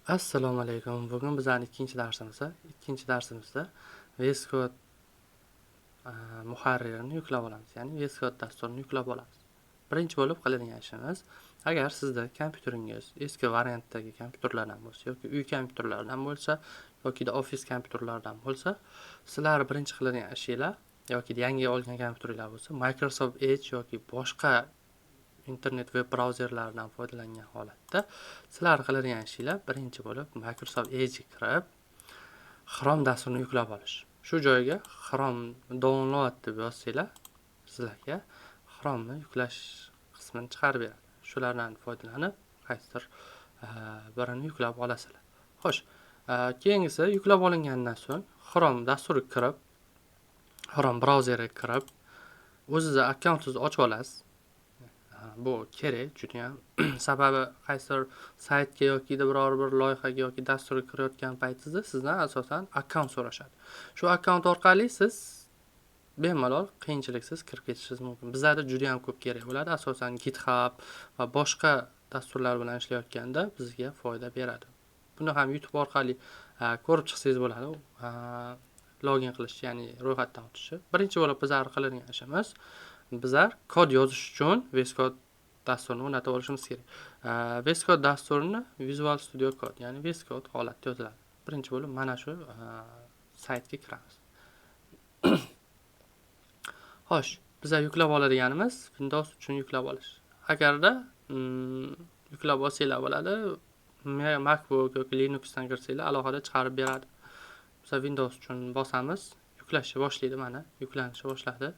Assalomu alaykum. Bugun bizning ikkinchi darsimizda VS Code muharririni yuklab olamiz. Ya'ni VS Code dasturini yuklab olamiz. Birinchi bo'lib qiladigan ishimiz, agar sizda kompyuteringiz eski variantdagi kompyuterlardan bo'lsa yoki uy kompyuterlaridan bo'lsa yoki ofis kompyuterlaridan bo'lsa, sizlar birinchi qiladigan ishinglar yoki yangi olgan kompyuterlar bo'lsa, Microsoft Edge yoki boshqa internet veb brauzerlaridan foydalangan holatda sizlar qiladigan ishinglar birinchi bo'lib Microsoft Edge ga kirib Chrome dasturini yuklab olish. Shu joyga Chrome download deb yozsanglar, sizlarga Chrome ni yuklash qismini chiqarib beradi. Shulardan foydalanib qaysidir birini yuklab olasizlar. Xo'sh, keyingisi yuklab olingandan so'ng Chrome dasturiga kirib, Chrome brauzeriga kirib, o'zingizning akkauntingizni ochib olasiz. Bu kerak juda ham. Sababi qaysidir saytga yoki biror bir loyihaga yoki dasturga kirayotgan paytingizda sizdan asosan akkaunt so'rashadi. Shu akkaunt orqali siz bemalol qiyinchiliksiz kirib ketishingiz mumkin. Bizlarda juda ham ko'p kerak bo'ladi. Asosan GitHub va boshqa dasturlar bilan ishlayotganda bizga foyda beradi. Buni ham YouTube orqali ko'rib chiqsangiz bo'ladi. Login qilish, ya'ni ro'yxatdan o'tishi. Birinchi bo'lib bizlar qiladigan ishimiz, bizlar kod yozish uchun VS Code dasturini o'rnatib olishimiz kerak. VS Code dasturini Visual Studio Code, ya'ni VS Code holatda yoziladi. Birinchi bo'lib mana shu saytga kiramiz. Xo'sh, bizlar yuklab oladiganimiz Windows uchun yuklab olish. Agarda yuklab olsanglar bo'ladi, MacBook yoki Linuxdan kirsanglar alohida chiqarib beradi. Bizlar Windows uchun bosamiz, yuklashni boshlaydi, mana yuklanishni boshladi.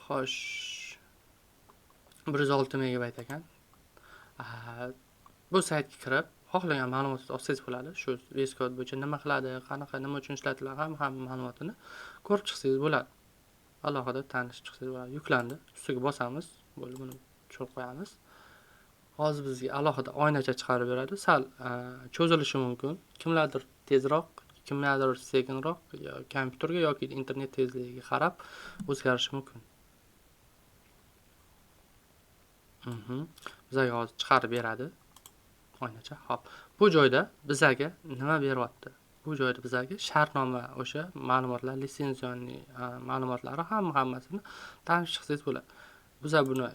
Xo'sh, 106 megabayt ekan. Bu saytga kirib, xohlagan ma'lumotni olsangiz bo'ladi. Shu VS Code bo'yicha nima qiladi, qanaqa, nima uchun ishlatiladi, hamma ma'lumotini ko'rib chiqsangiz bo'ladi. Alohida tanishib chiqsangiz bo'ladi. Yuklandi. Ustiga bosamiz, bo'lib buni tushirib qo'yamiz. Hozir bizga alohida oynacha chiqarib beradi. Sal cho'zilishi mumkin. Kimlardir tezroq, kimlardir sekinroq, kompyuterga yoki internet tezligiga qarab o'zgarishi mumkin. Bizga hozir chiqarib beradi oynacha. Xo'p, bu joyda bizga nima beryapti? Bu joyda bizga shartnoma, o'sha ma'lumotlar, litsenziyaning ma'lumotlari hammasini tanishib chiqsangiz bo'ladi. Biz buni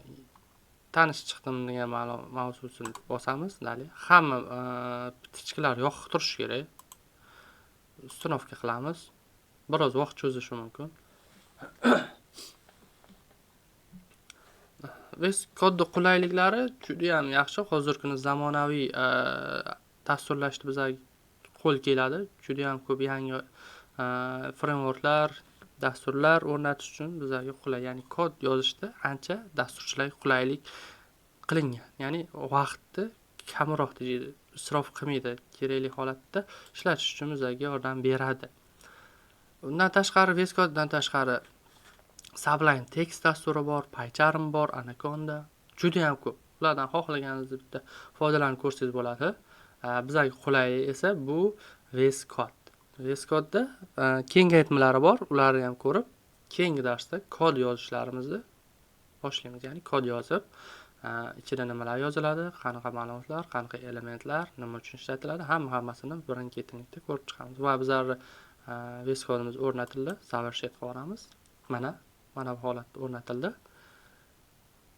tanishib chiqdim degan mavzusini bosamiz. Hamma tichklar yoqiq turishi kerak. Uстановка qilamiz. Biroz vaqt cho'zishi mumkin. VS Code qulayliklari juda ham yaxshi. Hozirgi kunda zamonaviy dasturlashni bizga qo'l keladi. Juda ham ko'p yangi frameworklar, dasturlar o'rnatish uchun bizga qulay, ya'ni kod yozishda ancha dasturchilarga qulaylik qilingan. Ya'ni vaqtni kamroq tejaydi, isrof qilmaydi, kerakli holatda ishlatish uchun bizga yordam beradi. Undan tashqari VS Codedan tashqari Sublime Text dasturi bor, PyCharm bor, Anaconda. Juda ham ko'p. Ulardan xohlaganingizni bitta foydalanib ko'rsangiz bo'ladi. Bizga qulay esa bu VS Code. VS Code'da kengaytmalari bor. Ularni ham ko'rib, keyingi darsda kod yozishlarimizni boshlaymiz. Ya'ni kod yozib, ichida nimalar yoziladi, qanaqa ma'lumotlar, qanaqa elementlar, nima uchun ishlatiladi, hammasini birin-ketinlikda ko'rib chiqamiz. Va bizlar VS Code'imiz o'rnatildi, zavrshit qilamiz. Mana bu holatda o'rnatildi.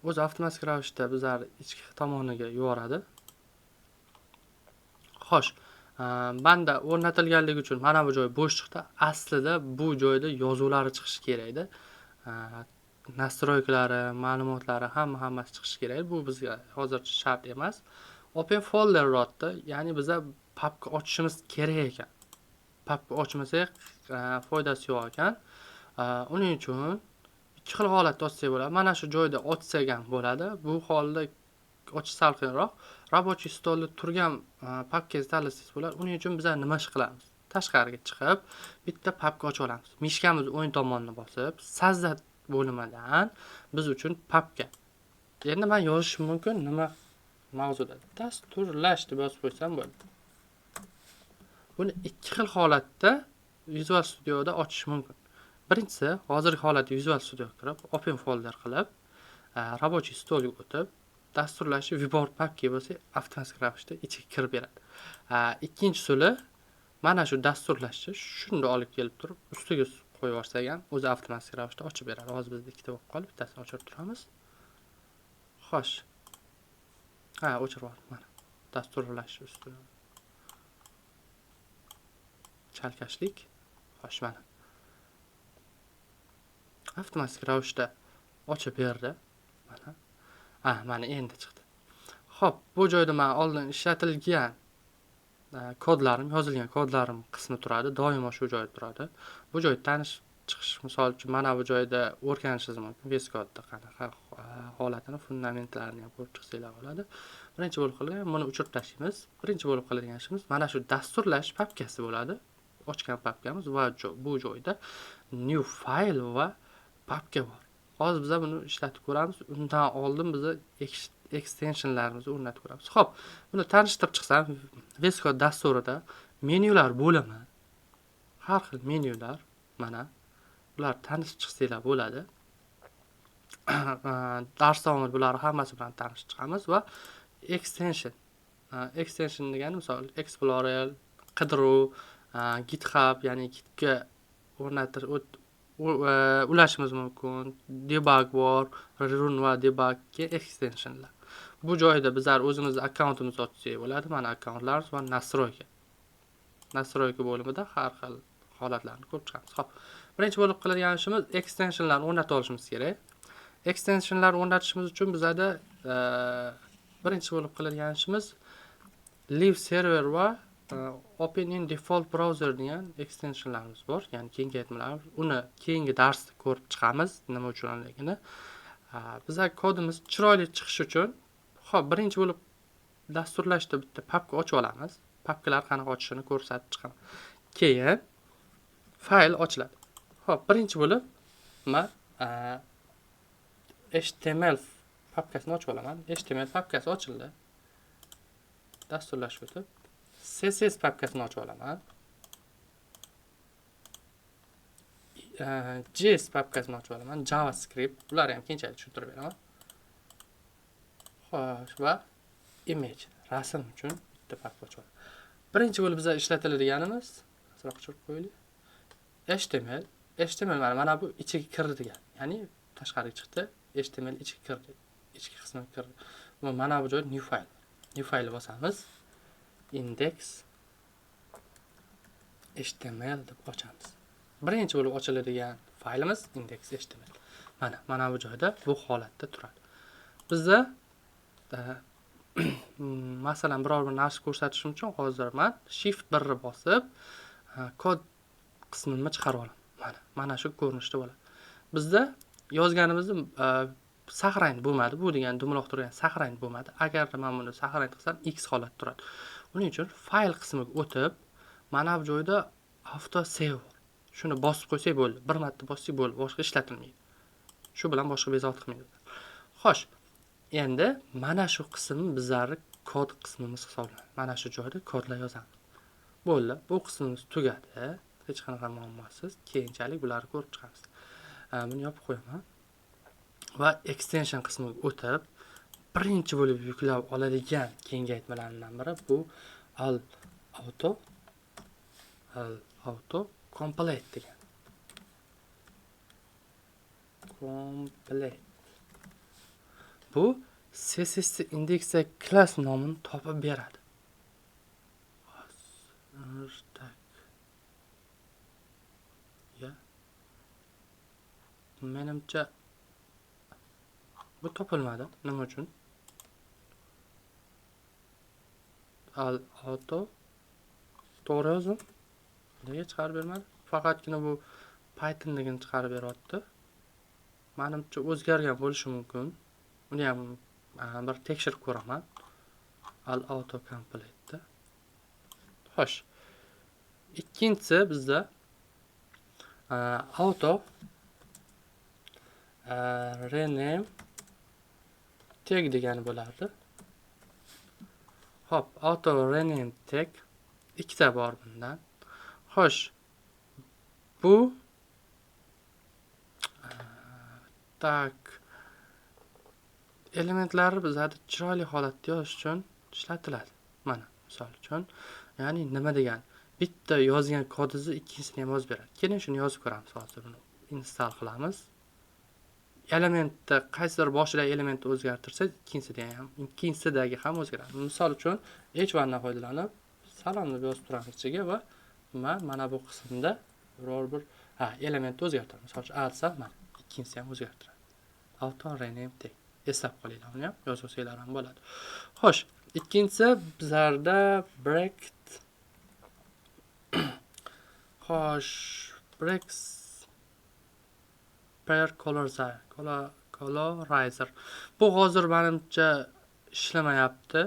O'zi avtomatik ravishda bizlar ichki tomoniga yuboradi. Xo'sh, banda o'rnatilganligi uchun mana bu joy bo'sh chiqdi. Aslida bu joyda yozuvlari chiqishi kerak edi. Nastroykalari, ma'lumotlari hammasi chiqishi kerak. Bu bizga hozircha shart emas. Open folder rotda, ya'ni biza papka ochishimiz kerak ekan. Papka ochmasak foydasi yo'q ekan. Uning uchun ikki xil holatda ochsak bo'ladi. Mana shu joyda ochsak ham bo'ladi. Bu holda ochish sal qiyinroq. Рабочий stolda turgan papkangizni tanlasangiz bo'ladi. Uning uchun biz nima ish qilamiz? Tashqariga chiqib, bitta papka ochib olamiz. Mishkamiz o'ng tomonini bosib, sajda bo'limidan biz uchun papka. Endi men yozishim mumkin, nima mavzuda? Dasturlash deb yozib qo'ysam bo'ladi. Buni ikki xil holatda Visual Studioda ochish mumkin. Birinchisi, hozirgi holatda Visual Studio kirib, Open folder qilib, рабочий stolga o'tib, dasturlashi viborg papka bo'lsa, avtomatik ravishda ichiga kirib beradi. Ikkinchi usuli mana shu dasturlashni shunda olib kelib turib, ustiga qo'yib yuborsak ham, o'zi avtomatik ravishda ochib beradi. Hozir bizda ikkita bo'lib qolib, bittasini o'chirib turamiz. Xo'sh. O'chirib yubordim mana. Dasturlash ustida. Chalkashlik. Xo'sh, mana. Avtomatik ravishda ochib berdi. Mana. Mana endi chiqdi. Xo'p, bu joyda men oldin ishlatilgan kodlarim, yozilgan kodlarim qismi turadi, doimo shu joyda turadi. Bu joyda tanish chiqish, misol uchun mana bu joyda o'rganishingiz mumkin. VS Code'da qanaqa holatini, fundamentlarini ham ko'rib chiqsanglar bo'ladi. Birinchi bo'lib qilgan, buni o'chirib tashlaymiz. Birinchi bo'lib qiladigan ishimiz mana shu dasturlash papkasi bo'ladi. Ochgan papkamiz va bu joyda new file va papka bor. Hozir biz buni ishlatib ko'ramiz. Undan oldin biz extensionlarimizni o'rnatib ko'ramiz. Xo'p, buni tanishtirib chiqsam, VS Code dasturida menyular bo'limi, har xil menyular, mana bular tanishib chiqsanglar bo'ladi. Dars davomida bular hammasi bilan tanishib chiqamiz va extension. Extension degani misol Explorer, qidiruv, GitHub, ya'ni Gitga ulashimiz mumkin. Debug bor, run va debugga extensionlar. Bu joyda bizlar o'zimizning akkauntimizni ochsak bo'ladi. Mana akkauntlarimiz va nastroyka. Nastroyka bo'limida har xil holatlarni ko'rib chiqamiz. Xo'p, birinchi bo'lib qiladigan ishimiz extensionlarni o'rnatib olishimiz kerak. Extensionlar o'rnatishimiz uchun bizada birinchi bo'lib qiladigan ishimiz leave server va open in default browser degan extensionlarimiz bor. Ya'ni kengaytmalar. Uni keyingi darsda ko'rib chiqamiz, nima uchunligini. Bizlar kodimiz chiroyli chiqishi uchun, xo'p, birinchi bo'lib dasturlashda bitta papka ochib olamiz. Papkalar qanaqa ochishini ko'rsatib chiqaman. Keyin fayl ochiladi. Xo'p, birinchi bo'lib men HTML papkasini ochib olaman. HTML papkasi ochildi. Dasturlash o'tib, CSS papkasini ochib olaman. JS papkasini ochib olaman. JavaScript, bularni ham keyinchalik tushuntirib beraman. Xo'sh, va image, rasm uchun bitta papka ochib olaman. Birinchi bo'lib bizga ishlatiladiganimiz, asrab tushirib qo'yaylik. HTML mana bu ichiga kirdi degan. Ya'ni tashqariga chiqdi, HTML ichiga kirdi. Ichki qismiga kirdi. Mana bu joyda new file. New file bosamiz. Index html deb ochamiz. Birinchi bo'lib ochiladigan faylimiz index html. Mana bu joyda bu holatda turadi. Bizda masalan biror bir narsa ko'rsatishim uchun hozir men shift 1 ni bosib kod qismini chiqarib olaman. Mana shu ko'rinishda bo'ladi. Bizda yozganimizni saqrang bo'lmadi. Bu degan dumaloq turgan saqrang bo'lmadi. Agar men buni saqrang qilsam x holat turadi. Buning uchun fayl qismiga o'tib, mana bu joyda auto save bor. Shuni bosib qo'ysak bo'ldi. Bir marta bossak bo'ldi, boshqa ishlatilmaydi. Shu bilan boshqa bezovta qilmaydi. Xo'sh, endi mana shu qism bizning kod qismimiz hisoblanadi. Mana shu joyda kodlar yozamiz. Bo'ldi. Bu qismimiz tugadi. Hech qanaqa muammosiz. Keyinchalik bularni ko'rib chiqamiz. Buni yopib qo'yaman. Va extension qismiga o'tib, birinchi bo'lib yuklab oladigan kengaytmalardan biri bu auto complete degan. Complete. Bu CSS indeksda class nomini topib beradi. Menimcha bu topilmadi. Nima uchun? Auto to'g'ri yozdim. Nega chiqarib bermadi? Faqatgina bu Pythonligini chiqarib beryapti. Menimcha o'zgargan bo'lishi mumkin. Uni ham bir tekshirib ko'raman. Auto complete. Xo'sh. Ikkinchisi bizda auto rename tag degani bo'lardi. Hop, auto rename tag ikkita bor bundan. Xo'sh, bu tak elementlari bizada chiroyli holatda yozish uchun ishlatiladi. Mana, misol uchun, ya'ni nima degani? Bitta yozgan kodingizni ikkinchisini ham yozib beradi. Keling, shuni yozib ko'ramiz hozir. Buni install qilamiz. Elementda qaysidir boshidagi elementni o'zgartirsak, ikkinchisidagi ham o'zgaradi. Misol uchun, h1 dan foydalanib salomni yozib turamiz ichiga va mana bu qismda biror bir elementni o'zgartiramiz. Misol uchun alsam, mana ikkinchisi ham o'zgartiradi. Auto rename tag. Eslab qolinglar, uni ham yozsanglar ham bo'ladi. Xo'sh, ikkinchisi bizlarda bracket xo'sh, breaks pair colorizer. Bu hozir menimcha ishlamayapti.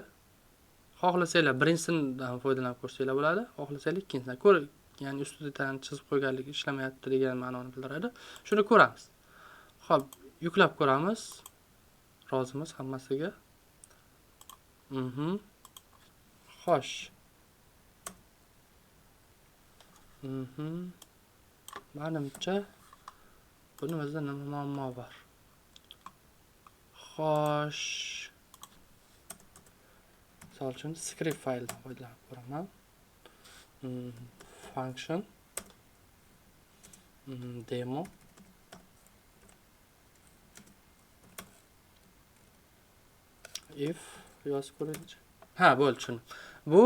Xohlasanglar birinchisidan foydalanib ko'rsanglar bo'ladi. Xohlasanglar ikkinchisidan ya'ni ustidan chizib qo'yganligi ishlamayapti degan ma'noni bildiradi. Shuni ko'ramiz. Xo'p, yuklab ko'ramiz. Rozimiz hammasiga. Xo'sh. Menimcha bunimizda nima muammo bor? Xo'sh. Misol uchun script fayldan foydalanib ko'raman. Function demo if yozib ko'raylik. Bo'ldi, tushundim. Bu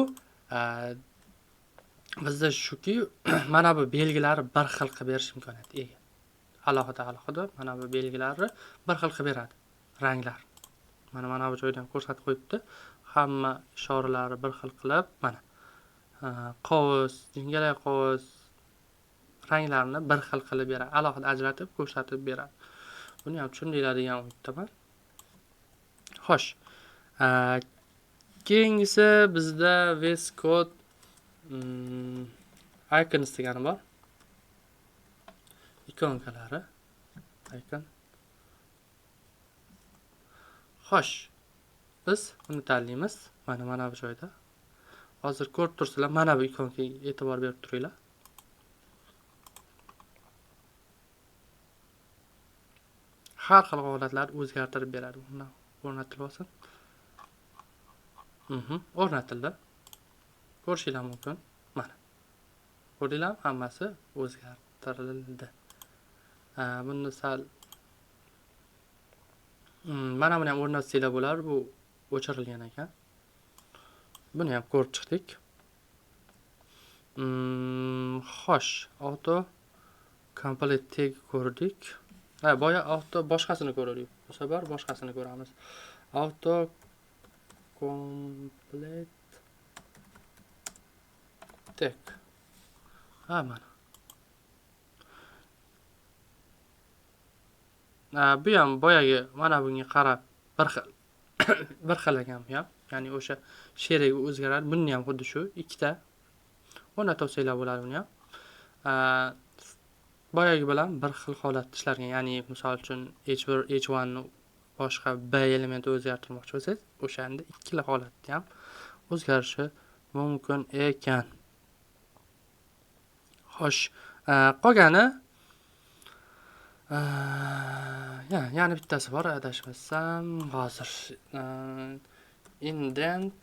bizda shuki, mana bu belgilarni bir xil qilib berish imkoniyatiga ega. Alohida mana bu belgilarni bir xil qilib beradi. Ranglar. Mana bu joydan ko'rsatib qo'yibdi. Hamma ishoralari bir xil qilib, mana qovus, jingalak qovus ranglarini bir xil qilib beradi. Alohida ajratib ko'rsatib beradi. Buni ham tushundinglar degan umiddaman. Xo'sh. Keyingisi bizda VS Code icons degani bor. Ikonkalari. Icon. Xo'sh. Biz buni tanlaymiz. Mana bu joyda. Hozir ko'rib tursizlar, mana bu ikonga e'tibor berib turinglar. Har xil holatlarni o'zgartirib beradi. Bundan o'rnatilib olsin. O'rnatildi. Ko'rishinglar mumkin. Mana. Ko'rdinglar, hammasi o'zgartirildi. Buni sal mana buni ham o'rnatsanglar bo'lar, bu o'chirilgan ekan. Buni ham ko'rib chiqdik. Xo'sh, auto complete tag ko'rdik. Boya auto boshqasini ko'rdik. Bu safar boshqasini ko'ramiz. Auto complete tag. Mana. Bu ham boyagi mana bunga qarab bir xil ekan bu ham. Ya'ni o'sha sherigi o'zgaradi. Buni ham xuddi shu ikkita o'rnatovsanglar bo'ladi buni ham. Boyagi bilan bir xil holatda ishlargan. Ya'ni misol uchun h1 ni boshqa b elementi o'zgartirmoqchi bo'lsangiz, o'shanda ikkala holatda ham o'zgarishi mumkin ekan. Xo'sh, qolgani yana bittasi bor, adashmasam hozir. Indent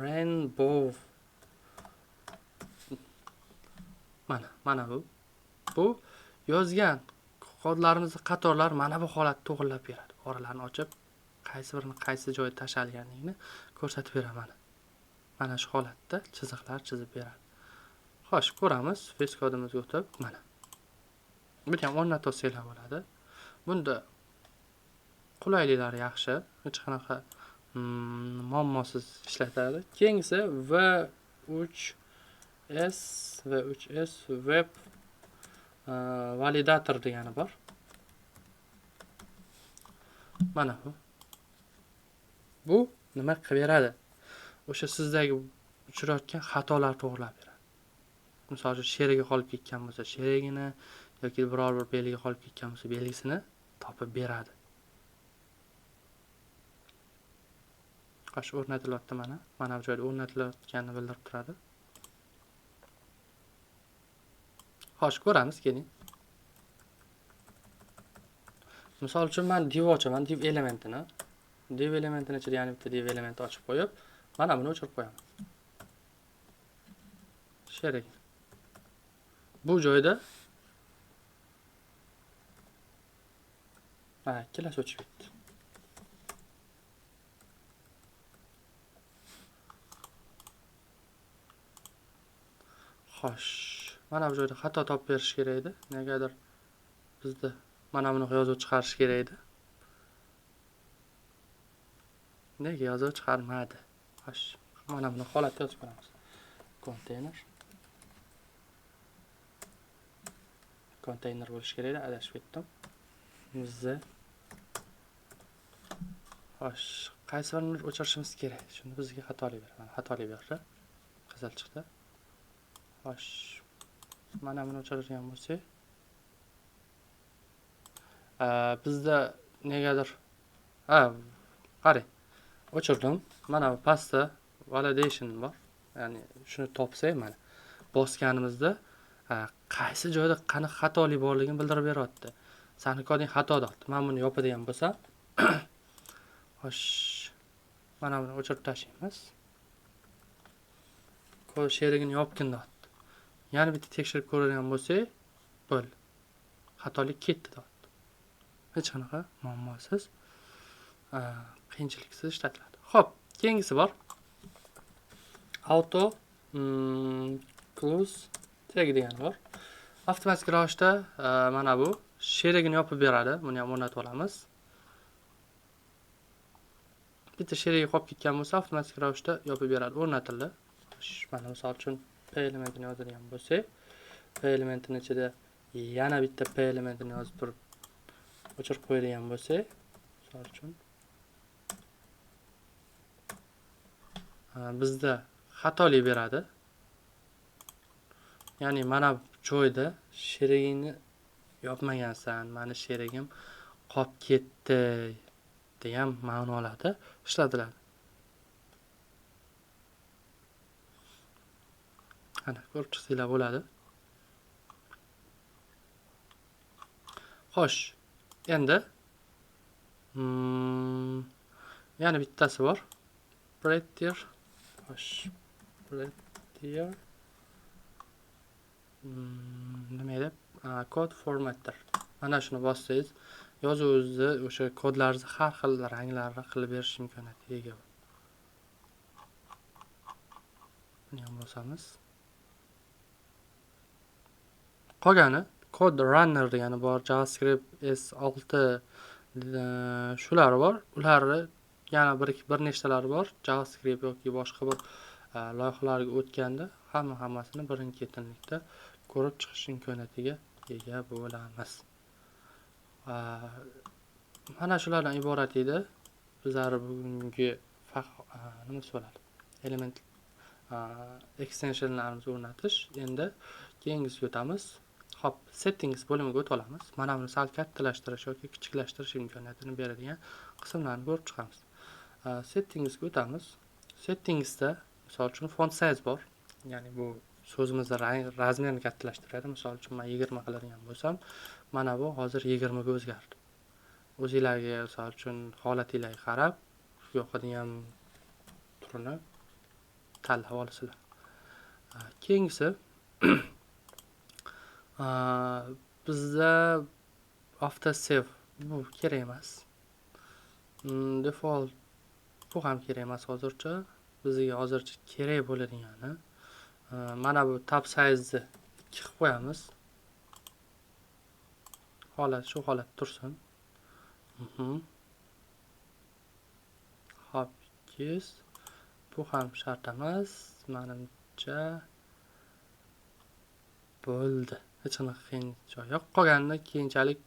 rainbow. Mana bu. Bu yozgan kodlarimizni qatorlar mana bu holatda to'g'rilab beradi. Oralarni ochib, qaysi birini qaysi joyga tashalganligini ko'rsatib beradi. Mana shu holatda chiziqlar chizib beradi. Xo'sh, ko'ramiz. VS Code'imizga o'tib, mana. Buni ham o'rnatovsanglar bo'ladi. Bunda qulayliklari yaxshi, hech qanaqa muammosiz ishlatadi. Keyingisi V3S web validator degani bor. Mana bu. Bu nima qilib beradi? O'sha sizdagi uchrayotgan xatolarni to'g'rilab beradi. Misol uchun sherigi qolib ketgan bo'lsa, sherigini yoki biror bir belgi qolib ketgan bo'lsa, belgisini topib beradi. Qo'sh o'rnatilyapti mana. Mana bu joyda o'rnatilayotganini bildirib turadi. Xo'sh, ko'ramiz keling. Misol uchun men div ochaman, div elementini. Div elementini ichida yana bitta div elementi ochib qo'yib, mana buni o'chirib qo'yaman. Sherik. Bu joyda ikkilasi o'chib ketdi. Xo'sh, mana bu joyda xato topib berish kerak edi. Negadir bizda mana buni yozuv chiqarish kerak edi. Nega yozuv chiqarmadi? Xo'sh, mana buni holatga yozib qo'yamiz. Konteyner bo'lish kerak edi, adashib ketdim. Bizda xo'sh, qaysi birini o'chirishimiz kerak? Shuni bizga xatolik berdi. Mana xatolik berdi. Qizil chiqdi. Xo'sh, mana buni o'chiradigan bo'lsak, bizda negadir qarang, o'chirdim. Mana bu pastda validation bor. Ya'ni shuni topsak, mana bosganimizda qaysi joyda qanaqa xatolik borligini bildirib beryapti. Sani koding xato debdi. Men buni yopadigan bo'lsam, xo'sh, mana buni o'chirib tashlaymiz. Kod sherigini yopgin debdi. Yana bitta tekshirib ko'radigan bo'lsak, bo'ldi. Xatolik ketdi debdi. Hech qanaqa muammosiz, qiyinchiliksiz ishlatiladi. Xo'p, keyingisi bor. Auto close tag degani bor. Avtomatik ravishda mana bu sherigini yopib beradi. Buni ham o'rnatib olamiz. Bitta sherigi qolib ketgan bo'lsa, avtomatik ravishda yopib beradi. O'rnatildi. Mana misol uchun P elementini yozadigan bo'lsak, P elementining ichida yana bitta P elementini yozib turib o'chirib qo'yadigan bo'lsak, misol uchun bizda xatolik beradi. Ya'ni mana bu joyda sherigini yopmagansan, meni sherigim qolib ketdi degan ma'nolarda ishlatiladi. Ana, ko'rib chiqsanglar bo'ladi. Xo'sh, endi yana bittasi bor. Prettier. Xo'sh, Prettier. Nima edi? Code formatter. Mana shuni bossangiz, yozuvingizni o'sha kodlaringizni har xil ranglarni qilib berish imkoniyatiga ega bo'ladi. Buni ham bosamiz. Qolgani code runner degani bor, JavaScript S6 shular bor. Ularni yana bir nechtalari bor. JavaScript yoki boshqa bir loyihalarga o'tganda hammasini birin-ketinlikda ko'rib chiqish imkoniyatiga ega bo'lamiz. Mana shulardan iborat edi. Bizlar bugungi nima bo'ladi? Element extensionlarimizni o'rnatish. Endi keyingisiga o'tamiz. Hop, settings bo'limiga o'tib olamiz. Mana buni sal kattalashtirish yoki kichiklashtirish imkoniyatini beradigan qismlarni ko'rib chiqamiz. Settingsga o'tamiz. Settingsda misol uchun font size bor. Ya'ni bu so'zimizni razmerini kattalashtiradi. Misol uchun men 20 qiladigan bo'lsam, mana bu hozir 20 ga o'zgardi. O'zingizlarga misol uchun holatingizga qarab, shu yoqdan turini tanlab olasizlar. Keyingisi bizda after save bu kerak emas. Default bu ham kerak emas hozircha. Bizga hozircha kerak bo'ladigani mana bu tab size 2 qilib qo'yamiz. Shu holat tursin. Hop, 200. Bu ham shart emas. Menimcha bo'ldi. Hech qanaqa qiyin joy yo'q. Qolganini keyinchalik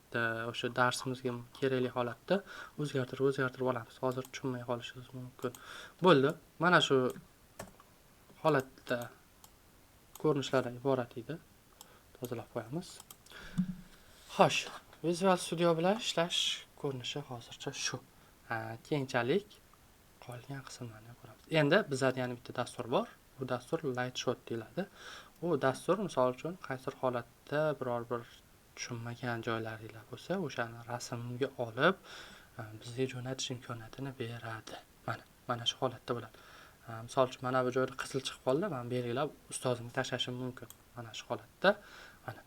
o'sha darsimizga kerakli holatda o'zgartirib olamiz. Hozir tushunmay qolishingiz mumkin. Bo'ldi. Mana shu holatda ko'rinishlardan iborat edi. Tozalab qo'yamiz. Xo'sh, Visual Studio bilan ishlash ko'rinishi hozircha shu. Keyinchalik qolgan qismlarni ko'ramiz. Endi bizda yana bitta dastur bor. Bu dastur Lightshot deyiladi. U dastur misol uchun qaysi holatda biror bir tushunmagan joylaringlar bo'lsa, o'shani rasmga olib bizga jo'natish imkoniyatini beradi. Mana shu holatda bo'ladi. Misol uchun mana bu joyda qizil chiqib qoldi, men belgilab ustozimga tashlashim mumkin. Mana shu holatda mana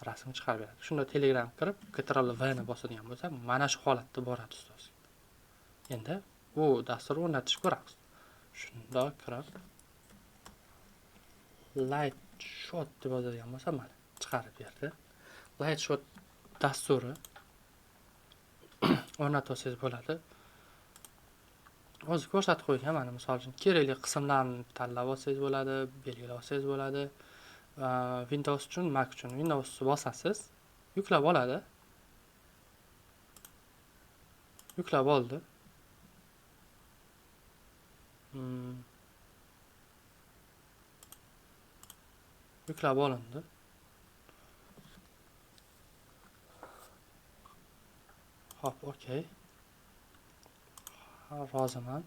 rasm chiqarib beradi. Shunda Telegram kirib, Ctrl+V ni bosadigan bo'lsa, mana shu holatda boradi ustoz. Endi bu dasturni o'rnatishni ko'ramiz. Shunda kirib Light Shot deb yozadigan bo'lsa, mana chiqarib berdi. Light Shot dasturi o'rnatsangiz bo'ladi. O'zi ko'rsatib qo'ygan, mana misol uchun kerakli qismlarni tanlab olsangiz bo'ladi, belgilab olsangiz bo'ladi. Windows uchun, Mac uchun Windows bosasiz, yuklab oladi. Yuklab oldi. Yuklab olindi. Hop, okey. Roziman.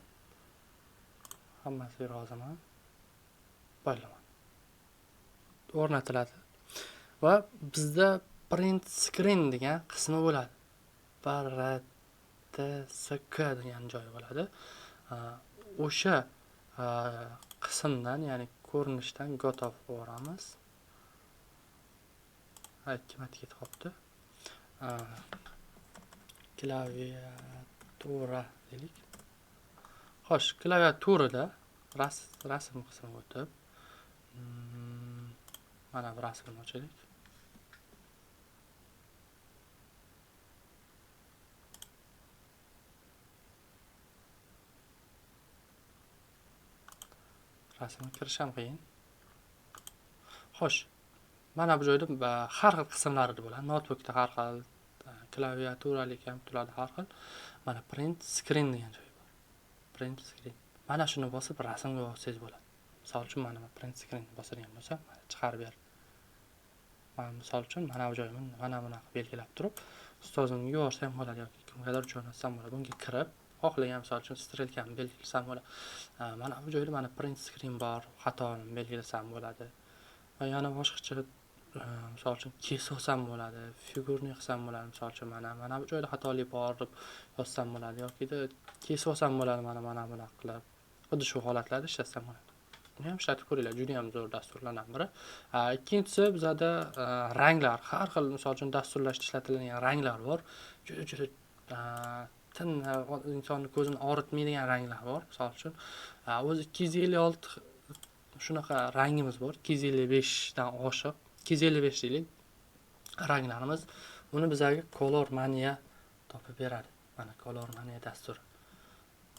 Hammasiga roziman. Bo'laman. O'rnatiladi. Va bizda print screen degan qismi bo'ladi. PRTSK degan joy bo'ladi. O'sha qismdan, ya'ni ko'rinishdan got of boramiz. Ikkimat ketib qolibdi. Klaviatura deylik. Xo'sh, klaviaturada rasm qismiga o'tib, mana bu rasmni ochaylik. Rasmga kirish ham qiyin. Xo'sh, mana bu joyda har xil qismlari bo'ladi. Notebookda har xil, klaviaturali kompyuterlarda har xil. Mana print screen degan joy bor. Print screen. Mana shuni bosib rasmga olsangiz bo'ladi. Misol uchun mana bu print screen bosadigan bo'lsam, mana chiqarib ber. Mana misol uchun mana bu joyni mana bunaqa belgilab turib, ustozimga yuborsam bo'ladi yoki kimgadir jo'natsam bo'ladi. Bunga kirib, xohlagan misol uchun strelkani belgilasam bo'ladi. Mana bu joyda mana print screen bor, xatoni belgilasam bo'ladi. Va yana boshqacha misol uchun kesib bo'ladi, figurni qilsam bo'ladi. Misol uchun mana bu joyda xatolik bor deb yozsam bo'ladi yoki kesib bo'ladi mana bunaqa qilib. Xuddi shu holatlarda ishlasam bo'ladi. Buni ham ishlatib ko'ringlar, juda ham zo'r dasturlardan biri. Ikkinchisi bizada ranglar, har xil misol uchun dasturlashda ishlatiladigan ranglar bor. Juda insonni ko'zini og'ritmaydigan ranglar bor. Misol uchun o'zi 256 shunaqa rangimiz bor. 255 dan oshiq, 255 deylik ranglarimiz. Uni bizga Color Mania topib beradi. Mana Color Mania dasturi.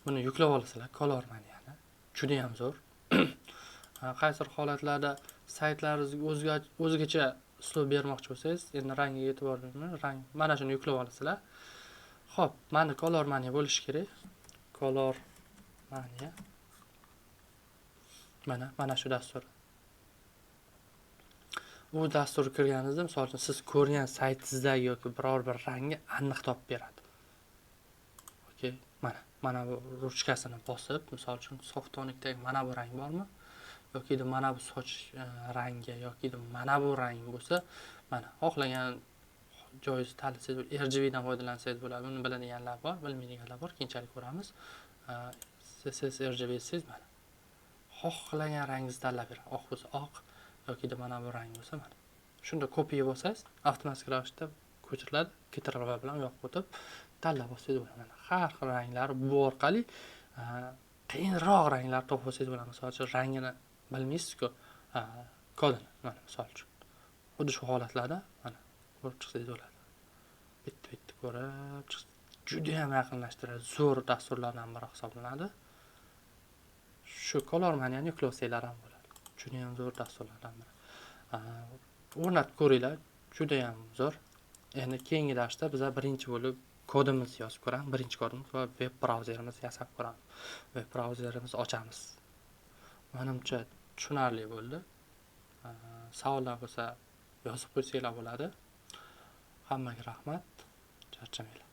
Buni yuklab olasizlar, Color Maniani. Juda ham zo'r. Qaysi holatlarda saytlaringizga o'zgacha uslub bermoqchi bo'lsangiz, endi rangiga e'tibor bering. Rang mana shuni yuklab olasizlar. Xo'p, mana Color Mania bo'lishi kerak. Color Mania. Mana shu dastur. Bu dastur kirganingizda, misol uchun siz ko'rgan saytingizdagi yoki biror bir rangni aniq topib beradi. Okey, mana bu ruchkasini bosib, misol uchun Softonikdagi mana bu rang bormi? Yoki mana bu soch rangi yoki mana bu rang bo'lsa, mana xohlagan joyingizni tanlasangiz, RGB dan foydalansangiz bo'ladi. Buni biladiganlar bor, bilmaydiganlar bor. Keyinchalik ko'ramiz. Siz RGB siz mana xohlagan rangingizni tanlab beradi. Oq bo'lsa oq yoki mana bu rang bo'lsa mana. Shunda kopiya bo'lsangiz, avtomatik ravishda ko'chiriladi. Ctrl+V bilan yoqib o'tib tanlab olsangiz bo'ladi. Har xil ranglar bu orqali qiyinroq ranglar topib olsangiz bo'ladi. Misol uchun rangini bilmaysiz-ku, kodini mana misol uchun. Xuddi shu holatlarda mana ko'rib chiqsangiz bo'ladi. Bitta ko'rib juda ham yaqinlashtiradi. Zo'r dasturlardan biri hisoblanadi. Shu Color Maniani yuklab ham bo'ladi. Juda ham zo'r dasturlardan biri. O'rnatib ko'ringlar, juda ham zo'r. Endi keyingi darsda biz birinchi bo'lib kodimizni yozib ko'ramiz, birinchi kodimiz va web brauzerimizni yasab ko'ramiz. Web brauzerimizni ochamiz. Menimcha tushunarli bo'ldi. Savollar bo'lsa yozib qo'ysanglar bo'ladi. Hammaga rahmat. Charchamanglar.